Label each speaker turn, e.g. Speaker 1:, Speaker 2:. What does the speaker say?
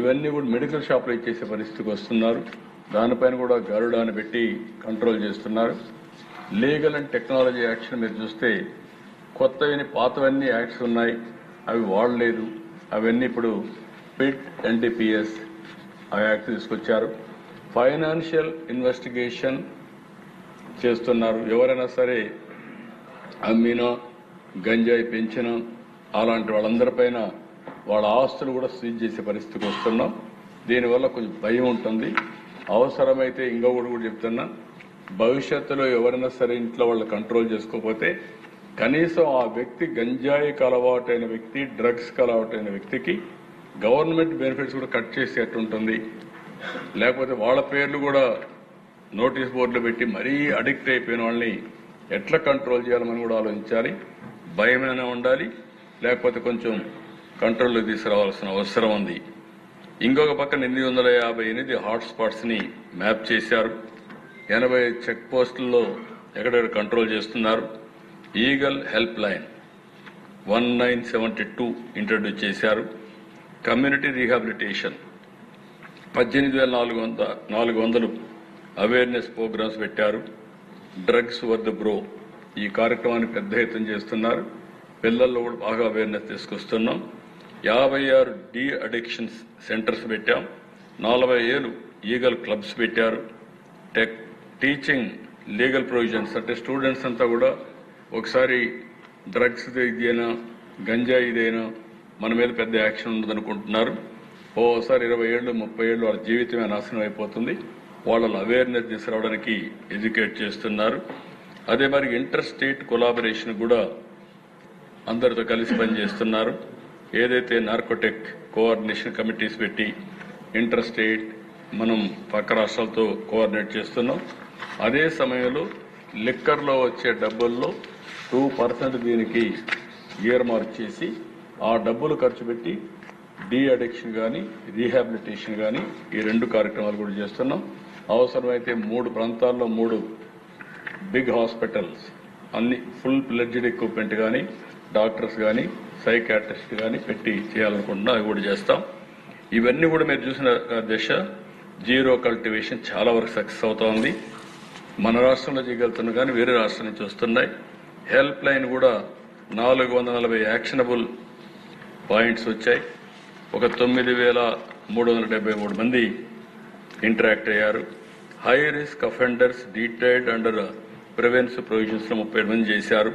Speaker 1: ఇవన్నీ కూడా మెడికల్ షాప్లో ఇచ్చేసే పరిస్థితికి వస్తున్నారు. దానిపైన కూడా గరుడాన్ని పెట్టి కంట్రోల్ చేస్తున్నారు. లీగల్ అండ్ టెక్నాలజీ యాక్షన్ మీరు చూస్తే కొత్తవి పాతవన్నీ యాక్ట్స్ ఉన్నాయి, అవి వాడలేదు. అవన్నీ ఇప్పుడు పిట్ ఎన్డీపీఎస్ ఆ యాక్ట్ తీసుకొచ్చారు. ఫైనాన్షియల్ ఇన్వెస్టిగేషన్ చేస్తున్నారు. ఎవరైనా సరే అమ్మినా గంజాయి పెంచినా అలాంటి వాళ్ళందరిపైన వాళ్ళ ఆస్తులు కూడా సీజ్ చేసే పరిస్థితికి వస్తున్నాం. దీనివల్ల కొంచెం భయం ఉంటుంది. అవసరమైతే ఇంకొకటి కూడా చెప్తున్నా, భవిష్యత్తులో ఎవరైనా సరే ఇంట్లో వాళ్ళు కంట్రోల్ చేసుకోకపోతే కనీసం ఆ వ్యక్తి గంజాయికి అలవాటైన వ్యక్తి, డ్రగ్స్కి అలవాటైన వ్యక్తికి గవర్నమెంట్ బెనిఫిట్స్ కూడా కట్ చేసేట్టుంటుంది. లేకపోతే వాళ్ళ పేర్లు కూడా నోటీస్ బోర్డులో పెట్టి మరీ అడిక్ట్ అయిపోయిన వాళ్ళని ఎట్లా కంట్రోల్ చేయాలని కూడా ఆలోచించాలి. భయమైనా ఉండాలి, లేకపోతే కొంచెం కంట్రోల్లో తీసుకురావాల్సిన అవసరం ఉంది. ఇంకొక పక్కన 858 హాట్స్పాట్స్ ని మ్యాప్ చేశారు. 80 చెక్ పోస్టుల్లో ఎక్కడెక్కడ కంట్రోల్ చేస్తున్నారు. ఈగల్ హెల్ప్ లైన్ 1972 ఇంట్రడ్యూస్ చేశారు. కమ్యూనిటీ రీహాబిలిటేషన్ 18,400 అవేర్నెస్ ప్రోగ్రామ్స్ పెట్టారు. డ్రగ్స్ వద్ద బ్రో ఈ కార్యక్రమాన్ని పెద్ద ఎత్తున చేస్తున్నారు. పిల్లల్లో కూడా బాగా అవేర్నెస్ తీసుకొస్తున్నాం. 56 డి అడిక్షన్స్ సెంటర్స్ పెట్టాం. 47 ఈగల్ క్లబ్స్ పెట్టారు. టీచింగ్ లీగల్ ప్రొవిజన్స్ అంటే స్టూడెంట్స్ అంతా కూడా ఒకసారి డ్రగ్స్ ఇదైనా గంజాయి ఇదైనా మన మీద పెద్ద యాక్షన్ ఉండదనుకుంటున్నారు. ఓసారి 20 ఏళ్ళు 30 ఏళ్ళు వాళ్ళ జీవితమే నాశనం అయిపోతుంది. వాళ్ళని అవేర్నెస్ తీసుకురావడానికి ఎడ్యుకేట్ చేస్తున్నారు. అదే మరి ఇంటర్ స్టేట్ కొలాబరేషన్ కూడా అందరితో కలిసి పనిచేస్తున్నారు. ఏదైతే నార్కోటిక్ కోఆర్డినేషన్ కమిటీస్ పెట్టి ఇంటర్ స్టేట్ మనం పక్క రాష్ట్రాలతో కోఆర్డినేట్ చేస్తున్నాం. అదే సమయంలో లిక్కర్లో వచ్చే డబ్బుల్లో 2% దీనికి ఇయర్ మార్క్ చేసి ఆ డబ్బులు ఖర్చు పెట్టి డి అడిక్షన్ కానీ రీహాబిలిటేషన్ కానీ ఈ 2 కార్యక్రమాలు కూడా చేస్తున్నాం. అవసరమైతే 3 ప్రాంతాల్లో 3 బిగ్ హాస్పిటల్స్ అన్ని ఫుల్ ప్లెడ్జ్డ్ ఎక్విప్మెంట్ కానీ డాక్టర్స్ కానీ సైకాట్రిస్ట్ కానీ పెట్టి చేయాలనుకుంటున్నా అవి కూడా చేస్తాం. ఇవన్నీ కూడా మీరు చూసిన దశ జీరో కల్టివేషన్ చాలా వరకు సక్సెస్ అవుతా ఉంది. మన రాష్ట్రంలో చేయగలుగుతున్నాం కానీ వేరే రాష్ట్రం నుంచి వస్తున్నాయి. హెల్ప్ లైన్ కూడా 440 యాక్షనబుల్ పాయింట్స్ వచ్చాయి. ఒక 9,373 మంది ఇంటరాక్ట్ అయ్యారు. High risk offenders detailed under preventive provisions 37 మంది చేశారు.